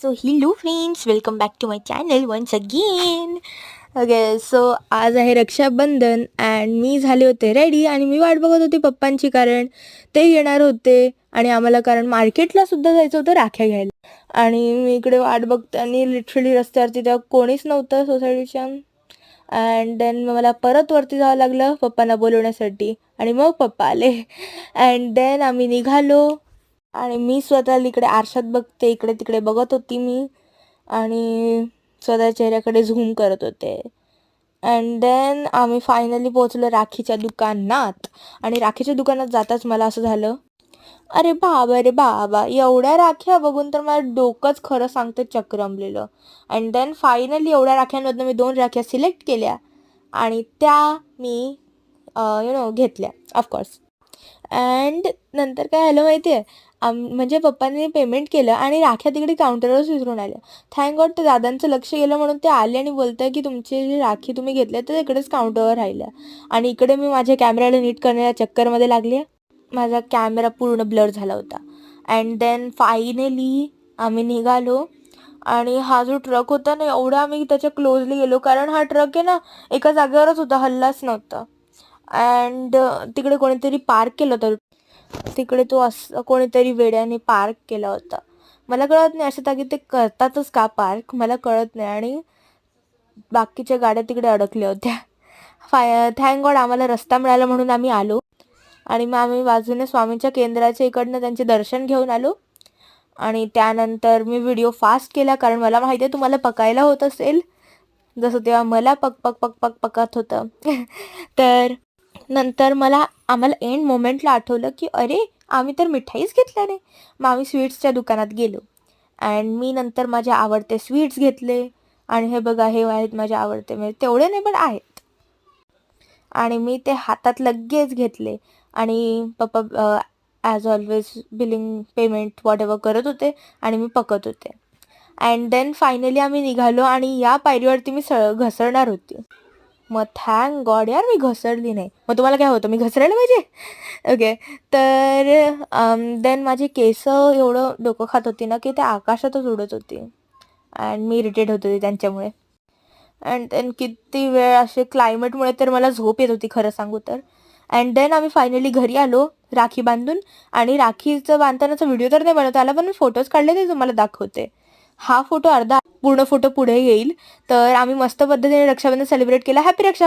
So hello friends, welcome back to my channel once again. Okay, so आज आहे Rakshabandhan and मी झाले होते ready आणि मी वाट बघत होती पप्पांची, कारण ते येणार होते आणि आम्हाला कारण मार्केटला सुद्धा जायचं होतं राख्या घ्यायला. आणि मी इकडे वाट बघते आणि लिटरली रस्त्यावरती तेव्हा कोणीच नव्हतं सोसायटीच्या. अँड देन मला परत वरती जावं लागलं पप्पांना बोलवण्यासाठी आणि मग पप्पा आले. अँड देन आम्ही निघालो आणि मी स्वतःला इकडे आरशात बघते, इकडे तिकडे बघत होती मी आणि स्वतः चेहऱ्याकडे झूम करत होते. अँड देन आम्ही फायनली पोहोचलो राखीच्या दुकानात. आणि राखीच्या दुकानात जाताच मला असं झालं, अरे बाबा रे बाबा, एवढ्या राख्या बघून तर मला डोकंच खरं सांगते चक्रमलेलं. अँड देन फायनली एवढ्या राख्यांमधनं मी 2 राख्या सिलेक्ट केल्या आणि त्या मी घेतल्या ऑफकोर्स. अँड नंतर काय झालं माहिती आहे, म्हणजे पप्पांनी पेमेंट केलं आणि राख्या तिकडे काउंटरवरच विसरून आल्या. थँक गॉड ते दादांचं लक्ष गेलं म्हणून ते आले आणि बोलताय की तुमची जी राखी तुम्ही घेतल्या तर इकडेच काउंटरवर राहिल्या. आणि इकडे मी माझ्या कॅमेऱ्याला नीट करण्याच्या चक्करमध्ये लागली. माझा कॅमेरा पूर्ण ब्लर झाला होता. अँड देन फायनली आम्ही निघालो आणि हा जो ट्रक होता ना, एवढा आम्ही त्याच्या क्लोजली गेलो कारण हा ट्रक आहे ना एका जागेवरच होता, हल्लाच नव्हता. अँड तिकडे कोणीतरी पार्क केलं होतं, तिकडे तो असं कोणीतरी वेड्याने पार्क केला होता. मला कळत नाही अशा जागी ते करतातच का पार्क, मला कळत नाही. आणि बाकीच्या गाड्या तिकडे अडकल्या होत्या. थँक गॉड आम्हाला रस्ता मिळाला म्हणून आम्ही आलो. आणि मग आम्ही बाजूने स्वामींच्या केंद्राच्या इकडनं त्यांचे दर्शन घेऊन आलो. आणि त्यानंतर मी व्हिडिओ फास्ट केला कारण मला माहिती आहे तुम्हाला पकायला होत असेल जसं तेव्हा मला पकत होतं. तर नंतर आम्हाला एंड मोमेंटला आठवलं की अरे आम्ही तर मिठाईच घेतल्या नाही. मग आम्ही स्वीट्सच्या दुकानात गेलो अँड मी नंतर माझे आवडते स्वीट्स घेतले. आणि हे बघा, हे आहेत माझे आवडते, म्हणजे तेवढे नाही पण आहेत. आणि मी ते हातात लगेच घेतले आणि पप्पा as always billing payment what ever करत होते आणि मी पकत होते. अँड देन फायनली आम्ही निघालो आणि या पायरीवरती मी घसरणार होती. मग थँक गॉड यार मी घसरली नाही. मग तुम्हाला काय होतं, मी घसरायला पाहिजे. ओके, तर देन माझी केस एवढं डोकं खात होती ना की ते आकाशातच उडत होती अँड मी इरिटेट होत होती त्यांच्यामुळे. अँड देन किती वेळ असे क्लायमेटमुळे तर मला झोप येत होती खरं सांगू तर. अँड देन आम्ही फायनली घरी आलो राखी बांधून. आणि राखीचं बांधतानाचा व्हिडिओ तर नाही बनवता आला पण मी फोटोज काढले ते तुम्हाला दाखवते. हा फोटो अर्धा, पूर्ण फोटो पुढे येईल. तर आम्ही मस्त पद्धतीने रक्षाबंधन सेलिब्रेट केला. हॅपी रक्षा